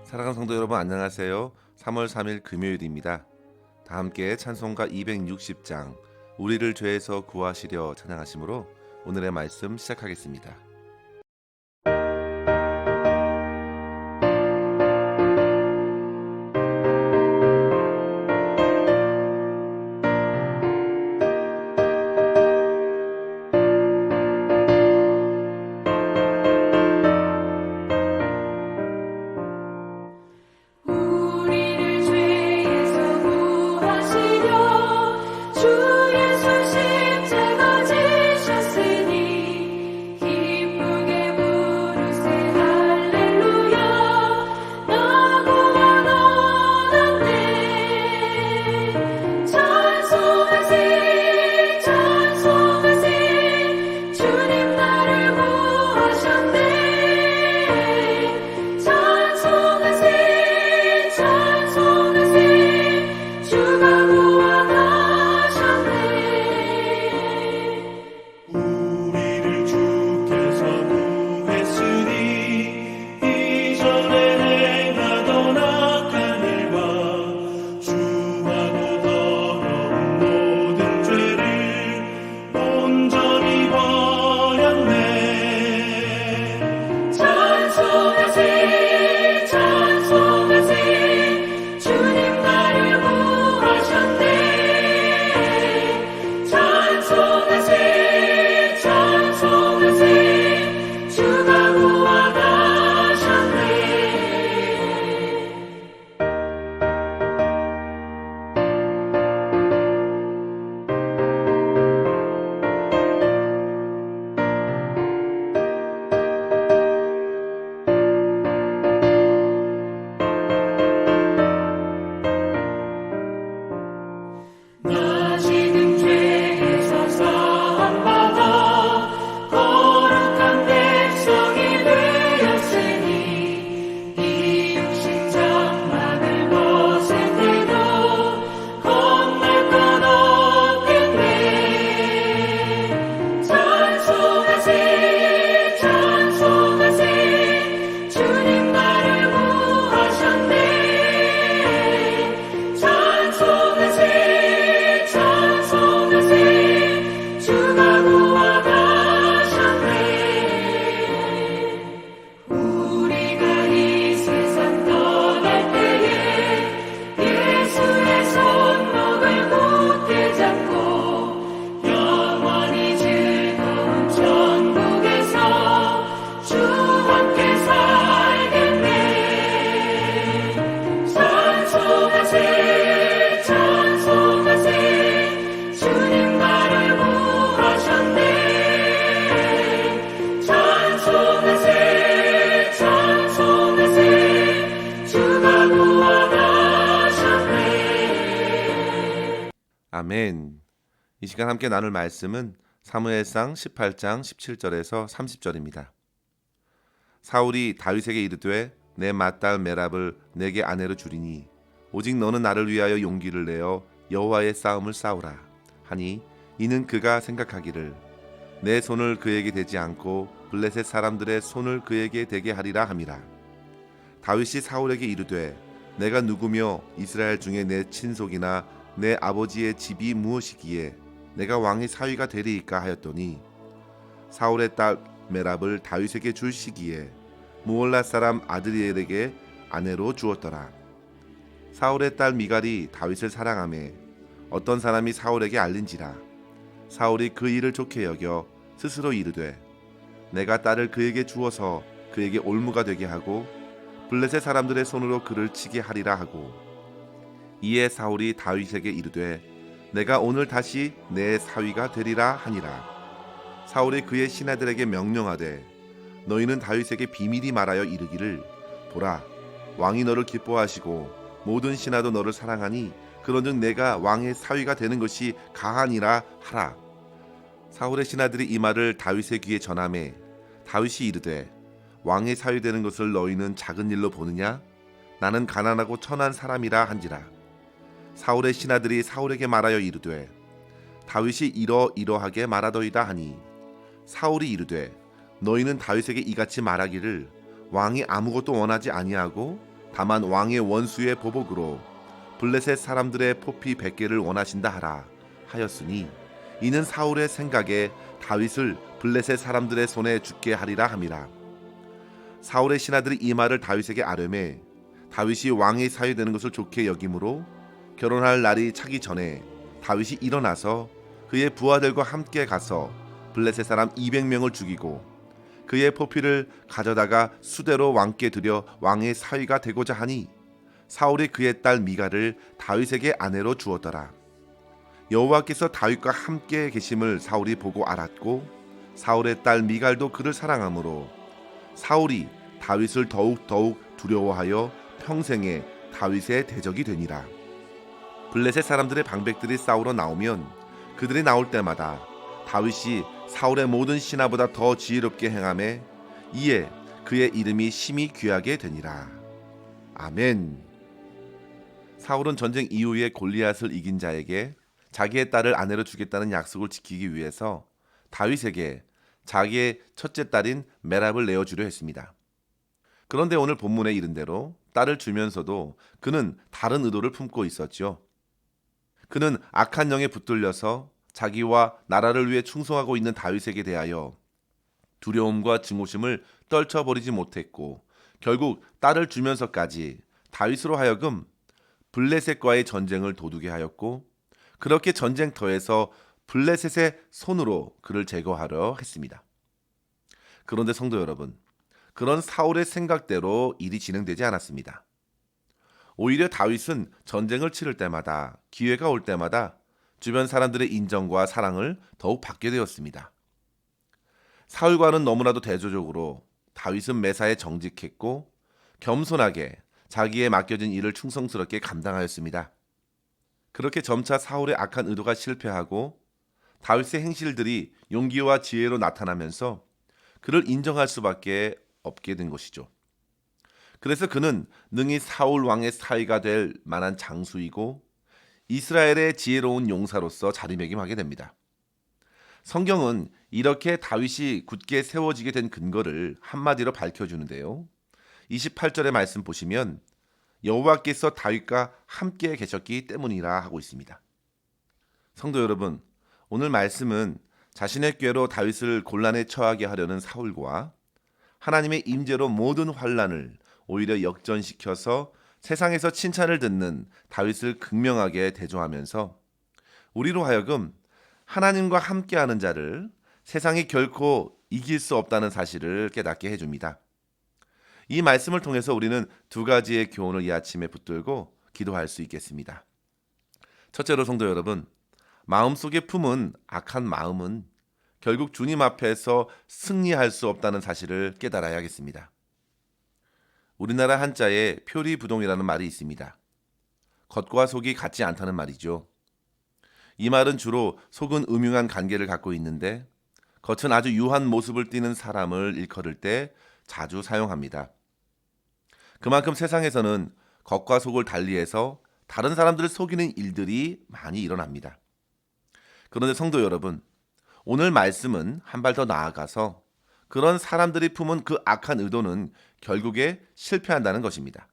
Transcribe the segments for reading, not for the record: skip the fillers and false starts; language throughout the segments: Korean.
사랑하는 성도 여러분, 안녕하세요. 3월 3일 금요일입니다. 다 함께 찬송가 260장 우리를 죄에서 구하시려 찬양하심으로 오늘의 말씀 시작하겠습니다. 우리를 죄에서 구하시려 주 예수 십자가 지셨으니 기쁘게 부르세 할렐루야. 나 구원 얻었네. 찬송하세 찬송하세 주님 나를 구하셨네. 찬송하세 찬송하세 주가 구원하셨네. 우리를 주께서 구했으니 이전에 행하던 악한 일과 주하고 더러운 모든 죄를 온전히 버렸네. 찬송하세 찬송하세 주님 나를 구하셨네. 찬송하세 찬송하세 주가 구원하셨네. 나 지금 죄에서 사함받아 거룩한 백성이 되었으니 이 육신 장막을 벗을 때도 겁날 것 없겠네. 찬송하세 찬송하세 주님 나를 구하셨네. 찬송하세 찬송하세 주가 구원하셨네. 우리가 이 세상 떠날 때에 예수의 손목을 굳게 잡고 영원히 즐거운 천국에서 주와 함께 살겠네. 찬송하세 찬송하세 주님 나를 구하셨네. 찬송하세 찬송하세 주가 구원하셨네. 아멘. 이 시간 함께 나눌 말씀은 사무엘상 18장 17절에서 30절입니다. 사울이 다윗에게 이르되 내 맏딸 메랍을 내게 아내로 주리니 오직 너는 나를 위하여 용기를 내어 여호와의 싸움을 싸우라 하니 이는 그가 생각하기를 내 손을 그에게 대지 않고 블레셋 사람들의 손을 그에게 대게 하리라 함이라. 다윗이 사울에게 이르되 내가 누구며 이스라엘 중에 내 친속이나 내 아버지의 집이 무엇이기에 내가 왕의 사위가 되리이까 하였더니 사울의 딸 메랍을 다윗에게 줄 시기에 무올라 사람 아드리엘에게 아내로 주었더라. 사울의 딸 미갈이 다윗을 사랑하매 어떤 사람이 사울에게 알린지라. 사울이 그 일을 좋게 여겨 스스로 이르되 내가 딸을 그에게 주어서 그에게 올무가 되게 하고 블레셋 사람들의 손으로 그를 치게 하리라 하고 이에 사울이 다윗에게 이르되 내가 오늘 다시 내 사위가 되리라 하니라. 사울이 그의 신하들에게 명령하되 너희는 다윗에게 비밀히 말하여 이르기를 보라 왕이 너를 기뻐하시고 모든 신하도 너를 사랑하니 그런즉 내가 왕의 사위가 되는 것이 가하니라 하라. 사울의 신하들이 이 말을 다윗의 귀에 전하매 다윗이 이르되 왕의 사위 되는 것을 너희는 작은 일로 보느냐? 나는 가난하고 천한 사람이라 한지라. 사울의 신하들이 사울에게 말하여 이르되 다윗이 이러이러하게 말하더이다 하니 사울이 이르되 너희는 다윗에게 이같이 말하기를 왕이 아무것도 원하지 아니하고 다만 왕의 원수의 보복으로 블레셋 사람들의 포피 100개를 원하신다 하라 하였으니 이는 사울의 생각에 다윗을 블레셋 사람들의 손에 죽게 하리라 함이라. 사울의 신하들이 이 말을 다윗에게 아뢰매 다윗이 왕의 사위되는 것을 좋게 여김으로 결혼할 날이 차기 전에 다윗이 일어나서 그의 부하들과 함께 가서 블레셋 사람 200명을 죽이고 그의 포피를 가져다가 수대로 왕께 드려 왕의 사위가 되고자 하니 사울이 그의 딸 미갈을 다윗에게 아내로 주었더라. 여호와께서 다윗과 함께 계심을 사울이 보고 알았고 사울의 딸 미갈도 그를 사랑하므로 사울이 다윗을 더욱 두려워하여 평생에 다윗의 대적이 되니라. 블레셋 사람들의 방백들이 싸우러 나오면 그들이 나올 때마다 다윗이 사울의 모든 신하보다 더 지혜롭게 행하매 이에 그의 이름이 심히 귀하게 되니라. 아멘. 사울은 전쟁 이후에 골리앗을 이긴 자에게 자기의 딸을 아내로 주겠다는 약속을 지키기 위해서 다윗에게 자기의 첫째 딸인 메랍을 내어주려 했습니다. 그런데 오늘 본문에 이른 대로 딸을 주면서도 그는 다른 의도를 품고 있었죠. 그는 악한 영에 붙들려서 자기와 나라를 위해 충성하고 있는 다윗에게 대하여 두려움과 증오심을 떨쳐버리지 못했고 결국 딸을 주면서까지 다윗으로 하여금 블레셋과의 전쟁을 도두게 하였고 그렇게 전쟁터에서 블레셋의 손으로 그를 제거하려 했습니다. 그런데 성도 여러분, 그런 사울의 생각대로 일이 진행되지 않았습니다. 오히려 다윗은 전쟁을 치를 때마다 기회가 올 때마다 주변 사람들의 인정과 사랑을 더욱 받게 되었습니다. 사울과는 너무나도 대조적으로 다윗은 매사에 정직했고 겸손하게 자기의 맡겨진 일을 충성스럽게 감당하였습니다. 그렇게 점차 사울의 악한 의도가 실패하고 다윗의 행실들이 용기와 지혜로 나타나면서 그를 인정할 수밖에 없게 된 것이죠. 그래서 그는 능히 사울 왕의 사위가 될 만한 장수이고 이스라엘의 지혜로운 용사로서 자리매김하게 됩니다. 성경은 이렇게 다윗이 굳게 세워지게 된 근거를 한마디로 밝혀주는데요. 28절의 말씀 보시면 여호와께서 다윗과 함께 계셨기 때문이라 하고 있습니다. 성도 여러분, 오늘 말씀은 자신의 꾀로 다윗을 곤란에 처하게 하려는 사울과 하나님의 임재로 모든 환난을 오히려 역전시켜서 세상에서 칭찬을 듣는 다윗을 극명하게 대조하면서 우리로 하여금 하나님과 함께하는 자를 세상이 결코 이길 수 없다는 사실을 깨닫게 해줍니다. 이 말씀을 통해서 우리는 두 가지의 교훈을 이 아침에 붙들고 기도할 수 있겠습니다. 첫째로 성도 여러분, 마음속에 품은 악한 마음은 결국 주님 앞에서 승리할 수 없다는 사실을 깨달아야겠습니다. 우리나라 한자에 표리부동이라는 말이 있습니다. 겉과 속이 같지 않다는 말이죠. 이 말은 주로 속은 음흉한 관계를 갖고 있는데 겉은 아주 유한 모습을 띠는 사람을 일컬을 때 자주 사용합니다. 그만큼 세상에서는 겉과 속을 달리해서 다른 사람들을 속이는 일들이 많이 일어납니다. 그런데 성도 여러분, 오늘 말씀은 한 발 더 나아가서 그런 사람들이 품은 그 악한 의도는 결국에 실패한다는 것입니다.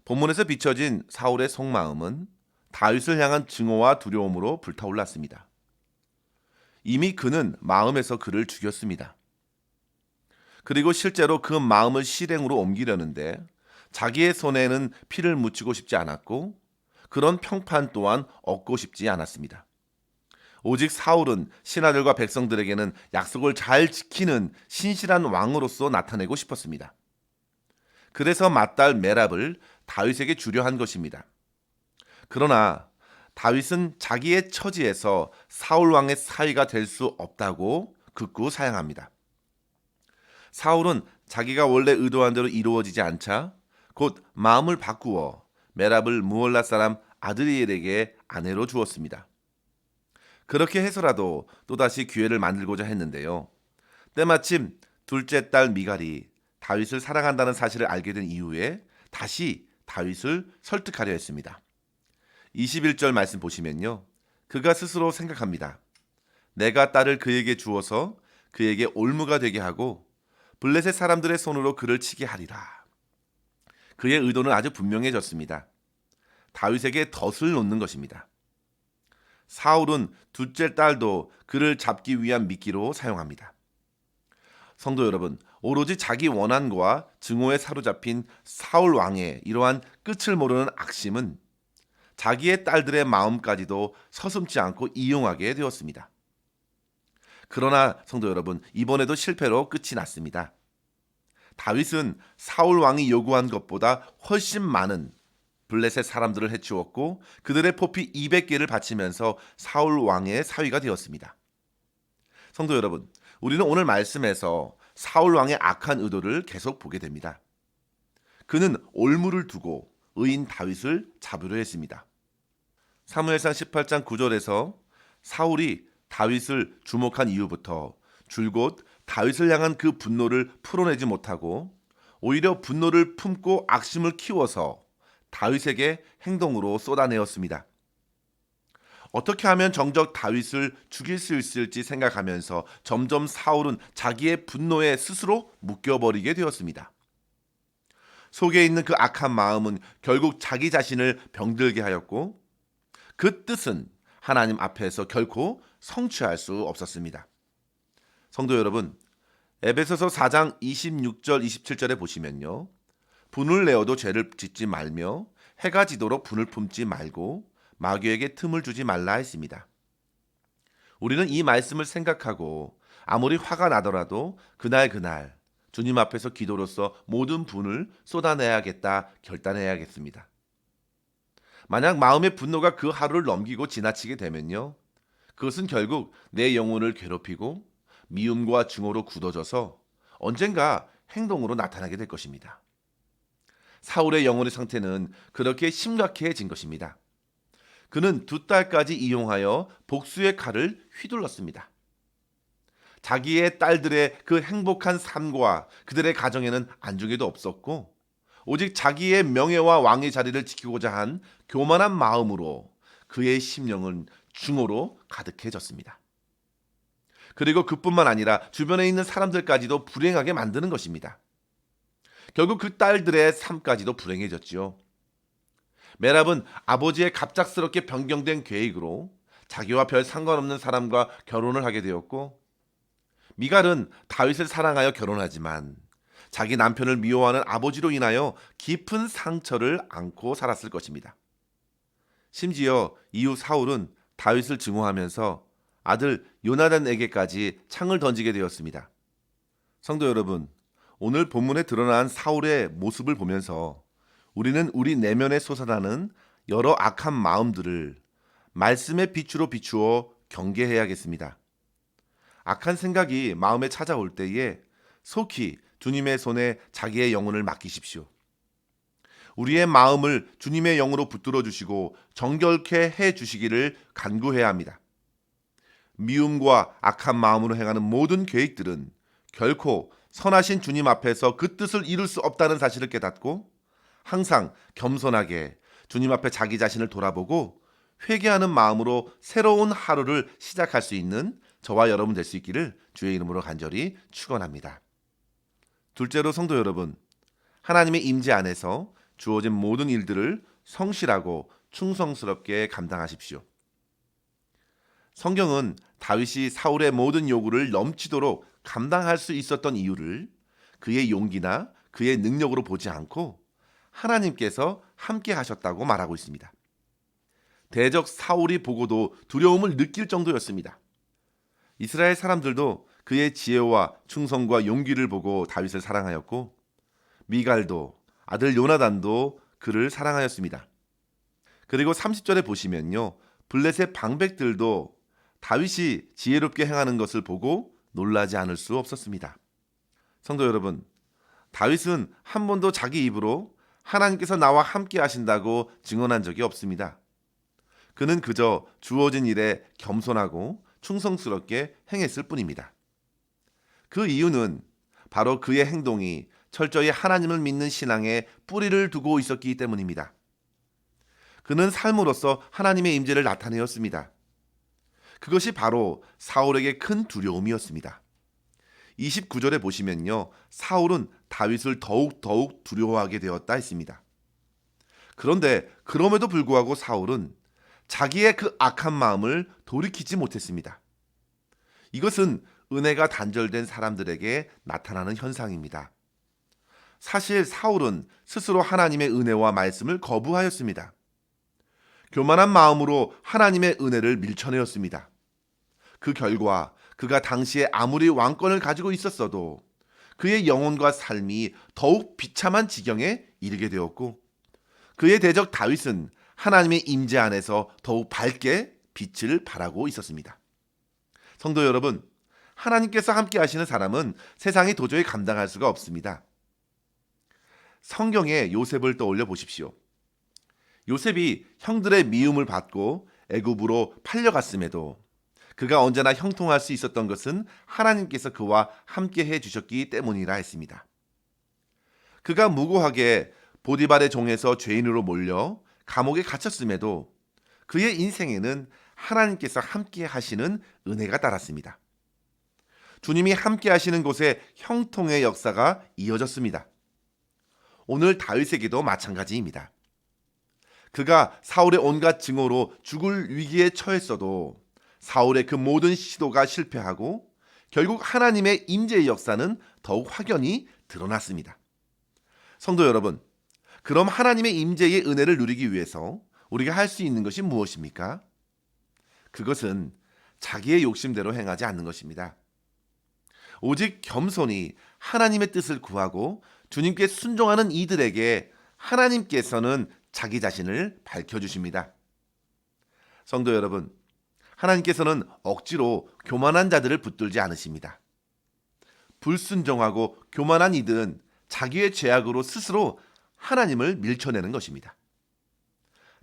본문에서 비춰진 사울의 속마음은 다윗을 향한 증오와 두려움으로 불타올랐습니다. 이미 그는 마음에서 그를 죽였습니다. 그리고 실제로 그 마음을 실행으로 옮기려는데 자기의 손에는 피를 묻히고 싶지 않았고 그런 평판 또한 얻고 싶지 않았습니다. 오직 사울은 신하들과 백성들에게는 약속을 잘 지키는 신실한 왕으로서 나타내고 싶었습니다. 그래서 맏딸 메랍을 다윗에게 주려 한 것입니다. 그러나 다윗은 자기의 처지에서 사울 왕의 사위가 될 수 없다고 극구 사양합니다. 사울은 자기가 원래 의도한 대로 이루어지지 않자 곧 마음을 바꾸어 메랍을 무올라 사람 아드리엘에게 아내로 주었습니다. 그렇게 해서라도 또다시 기회를 만들고자 했는데요. 때마침 둘째 딸 미갈이 다윗을 사랑한다는 사실을 알게 된 이후에 다시 다윗을 설득하려 했습니다. 21절 말씀 보시면요. 그가 스스로 생각합니다. 내가 딸을 그에게 주어서 그에게 올무가 되게 하고 블레셋 사람들의 손으로 그를 치게 하리라. 그의 의도는 아주 분명해졌습니다. 다윗에게 덫을 놓는 것입니다. 사울은 둘째 딸도 그를 잡기 위한 미끼로 사용합니다. 성도 여러분, 오로지 자기 원한과 증오에 사로잡힌 사울 왕의 이러한 끝을 모르는 악심은 자기의 딸들의 마음까지도 서슴지 않고 이용하게 되었습니다. 그러나 성도 여러분, 이번에도 실패로 끝이 났습니다. 다윗은 사울 왕이 요구한 것보다 훨씬 많은 블레셋 사람들을 해치웠고 그들의 포피 200개를 바치면서 사울 왕의 사위가 되었습니다. 성도 여러분, 우리는 오늘 말씀에서 사울 왕의 악한 의도를 계속 보게 됩니다. 그는 올무를 두고 의인 다윗을 잡으려 했습니다. 사무엘상 18장 9절에서 사울이 다윗을 주목한 이후부터 줄곧 다윗을 향한 그 분노를 풀어내지 못하고 오히려 분노를 품고 악심을 키워서 다윗에게 행동으로 쏟아내었습니다. 어떻게 하면 정작 다윗을 죽일 수 있을지 생각하면서 점점 사울은 자기의 분노에 스스로 묶여버리게 되었습니다. 속에 있는 그 악한 마음은 결국 자기 자신을 병들게 하였고 그 뜻은 하나님 앞에서 결코 성취할 수 없었습니다. 성도 여러분, 에베소서 4장 26절 27절에 보시면요. 분을 내어도 죄를 짓지 말며 해가 지도록 분을 품지 말고 마귀에게 틈을 주지 말라 했습니다. 우리는 이 말씀을 생각하고 아무리 화가 나더라도 그날 주님 앞에서 기도로서 모든 분을 쏟아내야겠다 결단해야겠습니다. 만약 마음의 분노가 그 하루를 넘기고 지나치게 되면요. 그것은 결국 내 영혼을 괴롭히고 미움과 증오로 굳어져서 언젠가 행동으로 나타나게 될 것입니다. 사울의 영혼의 상태는 그렇게 심각해진 것입니다. 그는 2딸까지 이용하여 복수의 칼을 휘둘렀습니다. 자기의 딸들의 그 행복한 삶과 그들의 가정에는 안중에도 없었고 오직 자기의 명예와 왕의 자리를 지키고자 한 교만한 마음으로 그의 심령은 증오로 가득해졌습니다. 그리고 그뿐만 아니라 주변에 있는 사람들까지도 불행하게 만드는 것입니다. 결국 그 딸들의 삶까지도 불행해졌지요. 메랍은 아버지의 갑작스럽게 변경된 계획으로 자기와 별 상관없는 사람과 결혼을 하게 되었고 미갈은 다윗을 사랑하여 결혼하지만 자기 남편을 미워하는 아버지로 인하여 깊은 상처를 안고 살았을 것입니다. 심지어 이후 사울은 다윗을 증오하면서 아들 요나단에게까지 창을 던지게 되었습니다. 성도 여러분, 오늘 본문에 드러난 사울의 모습을 보면서 우리는 우리 내면에 솟아나는 여러 악한 마음들을 말씀의 빛으로 비추어 경계해야겠습니다. 악한 생각이 마음에 찾아올 때에 속히 주님의 손에 자기의 영혼을 맡기십시오. 우리의 마음을 주님의 영으로 붙들어 주시고 정결케 해 주시기를 간구해야 합니다. 미움과 악한 마음으로 행하는 모든 계획들은 결코 선하신 주님 앞에서 그 뜻을 이룰 수 없다는 사실을 깨닫고 항상 겸손하게 주님 앞에 자기 자신을 돌아보고 회개하는 마음으로 새로운 하루를 시작할 수 있는 저와 여러분 될 수 있기를 주의 이름으로 간절히 축원합니다. 둘째로 성도 여러분, 하나님의 임재 안에서 주어진 모든 일들을 성실하고 충성스럽게 감당하십시오. 성경은 다윗이 사울의 모든 요구를 넘치도록 감당할 수 있었던 이유를 그의 용기나 그의 능력으로 보지 않고 하나님께서 함께 하셨다고 말하고 있습니다. 대적 사울이 보고도 두려움을 느낄 정도였습니다. 이스라엘 사람들도 그의 지혜와 충성과 용기를 보고 다윗을 사랑하였고 미갈도 아들 요나단도 그를 사랑하였습니다. 그리고 30절에 보시면요. 블레셋 방백들도 다윗이 지혜롭게 행하는 것을 보고 놀라지 않을 수 없었습니다. 성도 여러분, 다윗은 한 번도 자기 입으로 하나님께서 나와 함께 하신다고 증언한 적이 없습니다. 그는 그저 주어진 일에 겸손하고 충성스럽게 행했을 뿐입니다. 그 이유는 바로 그의 행동이 철저히 하나님을 믿는 신앙에 뿌리를 두고 있었기 때문입니다. 그는 삶으로써 하나님의 임재를 나타내었습니다. 그것이 바로 사울에게 큰 두려움이었습니다. 29절에 보시면요, 사울은 다윗을 더욱 두려워하게 되었다 했습니다. 그런데 그럼에도 불구하고 사울은 자기의 그 악한 마음을 돌이키지 못했습니다. 이것은 은혜가 단절된 사람들에게 나타나는 현상입니다. 사실 사울은 스스로 하나님의 은혜와 말씀을 거부하였습니다. 교만한 마음으로 하나님의 은혜를 밀쳐내었습니다. 그 결과 그가 당시에 아무리 왕권을 가지고 있었어도 그의 영혼과 삶이 더욱 비참한 지경에 이르게 되었고, 그의 대적 다윗은 하나님의 임재 안에서 더욱 밝게 빛을 발하고 있었습니다. 성도 여러분, 하나님께서 함께 하시는 사람은 세상이 도저히 감당할 수가 없습니다. 성경에 요셉을 떠올려 보십시오. 요셉이 형들의 미움을 받고 애굽으로 팔려갔음에도 그가 언제나 형통할 수 있었던 것은 하나님께서 그와 함께 해주셨기 때문이라 했습니다. 그가 무고하게 보디발의 종에서 죄인으로 몰려 감옥에 갇혔음에도 그의 인생에는 하나님께서 함께 하시는 은혜가 따랐습니다. 주님이 함께 하시는 곳에 형통의 역사가 이어졌습니다. 오늘 다윗에게도 마찬가지입니다. 그가 사울의 온갖 증오로 죽을 위기에 처했어도 사울의 그 모든 시도가 실패하고 결국 하나님의 임재의 역사는 더욱 확연히 드러났습니다. 성도 여러분, 그럼 하나님의 임재의 은혜를 누리기 위해서 우리가 할 수 있는 것이 무엇입니까? 그것은 자기의 욕심대로 행하지 않는 것입니다. 오직 겸손히 하나님의 뜻을 구하고 주님께 순종하는 이들에게 하나님께서는 자기 자신을 밝혀주십니다. 성도 여러분, 하나님께서는 억지로 교만한 자들을 붙들지 않으십니다. 불순종하고 교만한 이들은 자기의 죄악으로 스스로 하나님을 밀쳐내는 것입니다.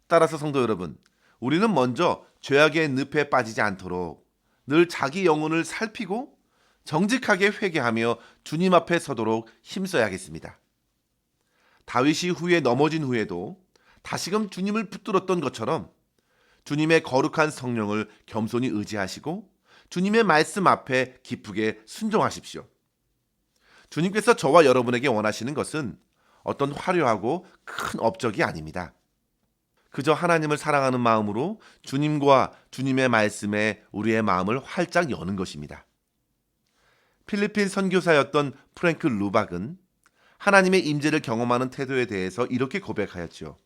따라서 성도 여러분, 우리는 먼저 죄악의 늪에 빠지지 않도록 늘 자기 영혼을 살피고 정직하게 회개하며 주님 앞에 서도록 힘써야겠습니다. 다윗이 후에 넘어진 후에도 다시금 주님을 붙들었던 것처럼 주님의 거룩한 성령을 겸손히 의지하시고 주님의 말씀 앞에 기쁘게 순종하십시오. 주님께서 저와 여러분에게 원하시는 것은 어떤 화려하고 큰 업적이 아닙니다. 그저 하나님을 사랑하는 마음으로 주님과 주님의 말씀에 우리의 마음을 활짝 여는 것입니다. 필리핀 선교사였던 프랭크 루박은 하나님의 임재를 경험하는 태도에 대해서 이렇게 고백하였죠.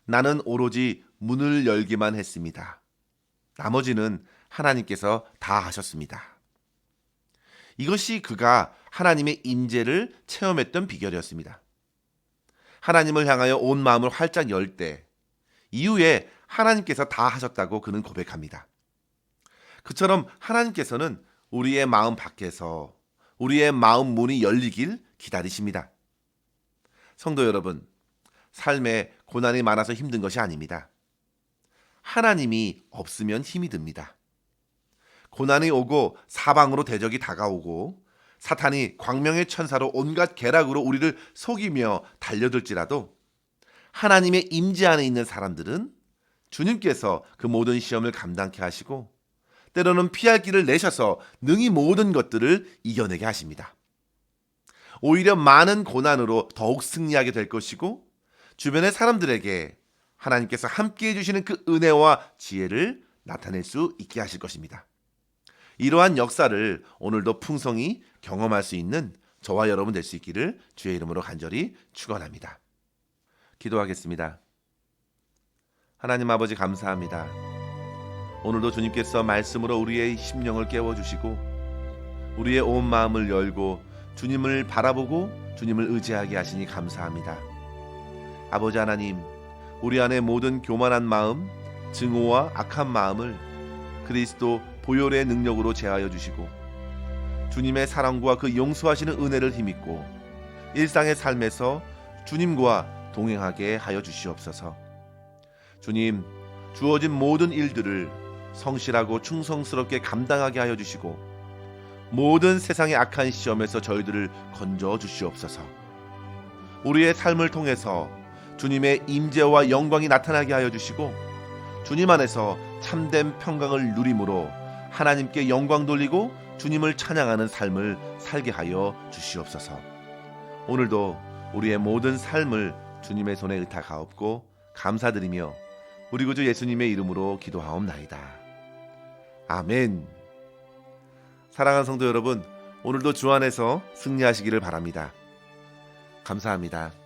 나는 오로지 문을 열기만 했습니다. 나머지는 하나님께서 다 하셨습니다. 이것이 그가 하나님의 임재를 체험했던 비결이었습니다. 하나님을 향하여 온 마음을 활짝 열 때 이후에 하나님께서 다 하셨다고 그는 고백합니다. 그처럼 하나님께서는 우리의 마음 밖에서 우리의 마음 문이 열리길 기다리십니다. 성도 여러분, 삶에 고난이 많아서 힘든 것이 아닙니다. 하나님이 없으면 힘이 듭니다. 고난이 오고 사방으로 대적이 다가오고 사탄이 광명의 천사로 온갖 계략으로 우리를 속이며 달려들지라도 하나님의 임재 안에 있는 사람들은 주님께서 그 모든 시험을 감당케 하시고 때로는 피할 길을 내셔서 능히 모든 것들을 이겨내게 하십니다. 오히려 많은 고난으로 더욱 승리하게 될 것이고 주변의 사람들에게 하나님께서 함께 해주시는 그 은혜와 지혜를 나타낼 수 있게 하실 것입니다. 이러한 역사를 오늘도 풍성히 경험할 수 있는 저와 여러분 될 수 있기를 주의 이름으로 간절히 축원합니다. 기도하겠습니다. 하나님 아버지 감사합니다. 오늘도 주님께서 말씀으로 우리의 심령을 깨워주시고 우리의 온 마음을 열고 주님을 바라보고 주님을 의지하게 하시니 감사합니다. 아버지 하나님, 우리 안에 모든 교만한 마음, 증오와 악한 마음을 그리스도 보혈의 능력으로 제하여 주시고 주님의 사랑과 그 용서하시는 은혜를 힘입고 일상의 삶에서 주님과 동행하게 하여 주시옵소서. 주님, 주어진 모든 일들을 성실하고 충성스럽게 감당하게 하여 주시고 모든 세상의 악한 시험에서 저희들을 건져 주시옵소서. 우리의 삶을 통해서 주님의 임재와 영광이 나타나게 하여 주시고 주님 안에서 참된 평강을 누림으로 하나님께 영광 돌리고 주님을 찬양하는 삶을 살게 하여 주시옵소서. 오늘도 우리의 모든 삶을 주님의 손에 의탁하옵고 감사드리며 우리 구주 예수님의 이름으로 기도하옵나이다. 아멘. 사랑하는 성도 여러분, 오늘도 주 안에서 승리하시기를 바랍니다. 감사합니다.